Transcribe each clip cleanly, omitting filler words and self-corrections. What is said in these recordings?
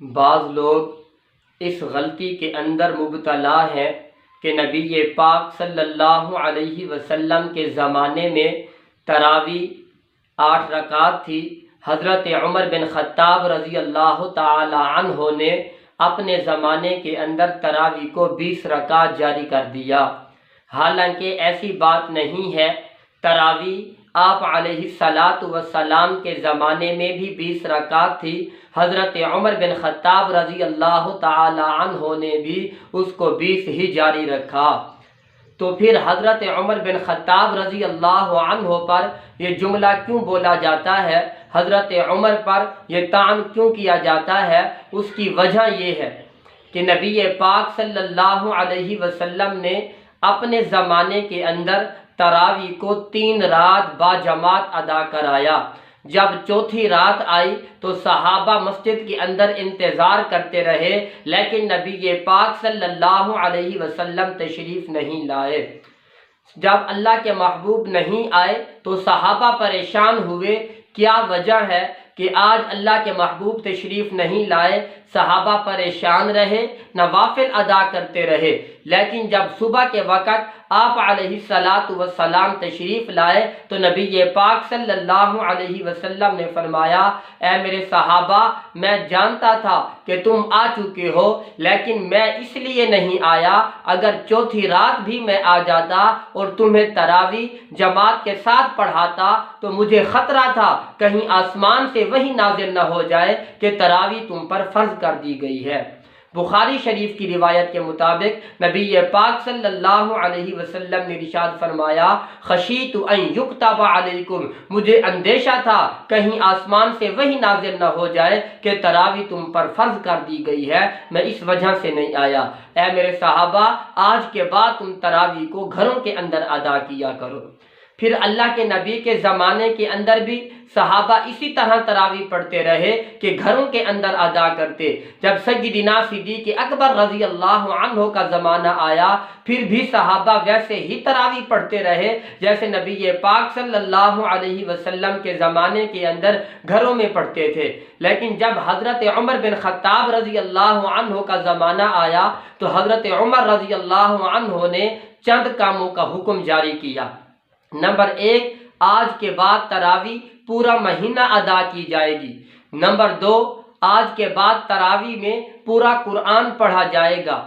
بعض لوگ اس غلطی کے اندر مبتلا ہیں کہ نبی پاک صلی اللہ علیہ وسلم کے زمانے میں تراویح 8 رکعت تھی۔ حضرت عمر بن خطاب رضی اللہ تعالی عنہ نے اپنے زمانے کے اندر تراویح کو 20 رکعت جاری کر دیا، حالانکہ ایسی بات نہیں ہے۔ تراویح آپ علیہ السلام کے زمانے میں بھی 20 رکعت تھی۔ حضرت عمر بن خطاب رضی اللہ تعالی عنہ نے بھی اس کو 20 ہی جاری رکھا۔ تو پھر حضرت عمر بن خطاب رضی اللہ عنہ پر یہ جملہ کیوں بولا جاتا ہے، حضرت عمر پر یہ طعن کیوں کیا جاتا ہے؟ اس کی وجہ یہ ہے کہ نبی پاک صلی اللہ علیہ وسلم نے اپنے زمانے کے اندر تراویح کو 3 رات باجماعت ادا کرایا۔ جب چوتھی رات آئی تو صحابہ مسجد کے اندر انتظار کرتے رہے، لیکن نبی پاک صلی اللہ علیہ وسلم تشریف نہیں لائے۔ جب اللہ کے محبوب نہیں آئے تو صحابہ پریشان ہوئے، کیا وجہ ہے کہ آج اللہ کے محبوب تشریف نہیں لائے؟ صحابہ پریشان رہے، نوافل ادا کرتے رہے، لیکن جب صبح کے وقت آپ علیہ السلام تشریف لائے تو نبی پاک صلی اللہ علیہ وسلم نے فرمایا، اے میرے صحابہ، میں جانتا تھا کہ تم آ چکے ہو، لیکن میں اس لیے نہیں آیا۔ اگر چوتھی رات بھی میں آ جاتا اور تمہیں تراویح جماعت کے ساتھ پڑھاتا تو مجھے خطرہ تھا کہیں آسمان سے وحی نازل نہ ہو جائے کہ تراویح تم پر فرض کر دی گئی ہے۔ بخاری شریف کی روایت کے مطابق نبی پاک صلی اللہ علیہ وسلم نے ارشاد فرمایا، خشیت ان یکتب علیکم، مجھے اندیشہ تھا کہیں آسمان سے وحی نازل نہ ہو جائے کہ تراویح تم پر فرض کر دی گئی ہے، میں اس وجہ سے نہیں آیا۔ اے میرے صحابہ، آج کے بعد تم تراویح کو گھروں کے اندر ادا کیا کرو۔ پھر اللہ کے نبی کے زمانے کے اندر بھی صحابہ اسی طرح تراویح پڑھتے رہے کہ گھروں کے اندر ادا کرتے۔ جب سیدنا صدیق اکبر رضی اللہ عنہ کا زمانہ آیا، پھر بھی صحابہ ویسے ہی تراویح پڑھتے رہے جیسے نبی پاک صلی اللہ علیہ وسلم کے زمانے کے اندر گھروں میں پڑھتے تھے۔ لیکن جب حضرت عمر بن خطاب رضی اللہ عنہ کا زمانہ آیا تو حضرت عمر رضی اللہ عنہ نے چند کاموں کا حکم جاری کیا۔ نمبر 1، آج کے بعد تراویح پورا مہینہ ادا کی جائے گی۔ نمبر 2، آج کے بعد تراویح میں پورا قرآن پڑھا جائے گا۔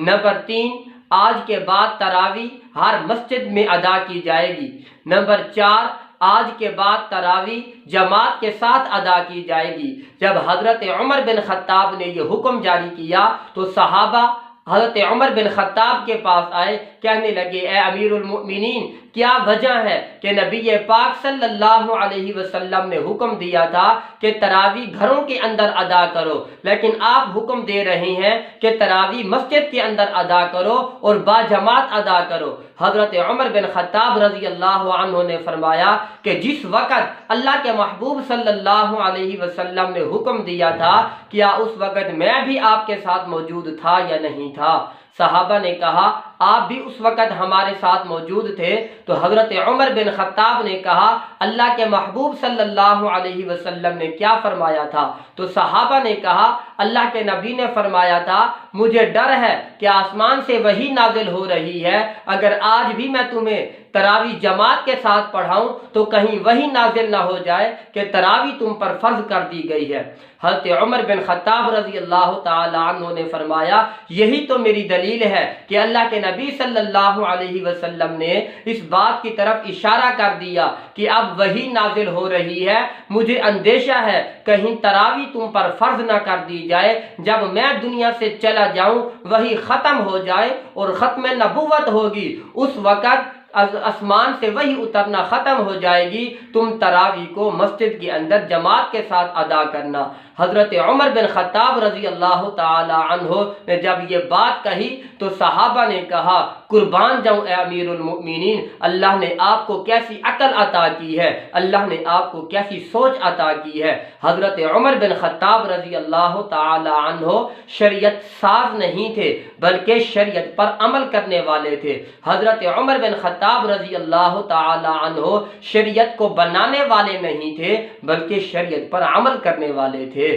نمبر 3، آج کے بعد تراویح ہر مسجد میں ادا کی جائے گی۔ نمبر 4، آج کے بعد تراویح جماعت کے ساتھ ادا کی جائے گی۔ جب حضرت عمر بن خطاب نے یہ حکم جاری کیا تو صحابہ حضرت عمر بن خطاب کے پاس آئے، کہنے لگے، اے امیر المؤمنین، کیا وجہ ہے کہ نبی پاک صلی اللہ علیہ وسلم نے حکم دیا تھا کہ تراویح گھروں کے اندر ادا کرو، لیکن آپ حکم دے رہے ہیں کہ تراویح مسجد کے اندر ادا کرو اور باجماعت ادا کرو؟ حضرت عمر بن خطاب رضی اللہ عنہ نے فرمایا کہ جس وقت اللہ کے محبوب صلی اللہ علیہ وسلم نے حکم دیا تھا، کیا اس وقت میں بھی آپ کے ساتھ موجود تھا یا نہیں تھا؟ صحابہ نے کہا، آپ بھی اس وقت ہمارے ساتھ موجود تھے۔ تو حضرت عمر بن خطاب نے کہا، اللہ کے محبوب صلی اللہ علیہ وسلم نے کیا فرمایا تھا؟ تو صحابہ نے کہا، اللہ کے نبی نے فرمایا تھا، مجھے ڈر ہے کہ آسمان سے وحی نازل ہو رہی ہے، اگر آج بھی میں تمہیں تراویح جماعت کے ساتھ پڑھاؤں تو کہیں وحی نازل نہ ہو جائے کہ تراویح تم پر فرض کر دی گئی ہے۔ حضرت عمر بن خطاب رضی اللہ تعالی عنہ نے فرمایا، یہی تو میری دلیل ہے کہ اللہ کے نبی صلی اللہ علیہ وسلم نے اس بات کی طرف اشارہ کر دیا کہ اب وحی نازل ہو رہی ہے، مجھے اندیشہ ہے کہیں تراویح تم پر فرض نہ کر دی جائے، جب میں دنیا سے چلا جاؤں وحی ختم ہو جائے اور ختم نبوت ہوگی، اس وقت آسمان سے وحی اترنا ختم ہو جائے گی، تم تراویح کو مسجد کے اندر جماعت کے ساتھ ادا کرنا۔ حضرت عمر بن خطاب رضی اللہ تعالی عنہ نے جب یہ بات کہی تو صحابہ نے کہا، قربان جاؤں اے امیر المؤمنین، اللہ نے آپ کو کیسی عقل عطا کی ہے، اللہ نے آپ کو کیسی سوچ عطا کی ہے۔ حضرت عمر بن خطاب رضی اللہ تعالی عنہ شریعت ساز نہیں تھے بلکہ شریعت پر عمل کرنے والے تھے۔ حضرت عمر بن خطاب رضی اللہ تعالی عنہ شریعت کو بنانے والے نہیں تھے بلکہ شریعت پر عمل کرنے والے تھے۔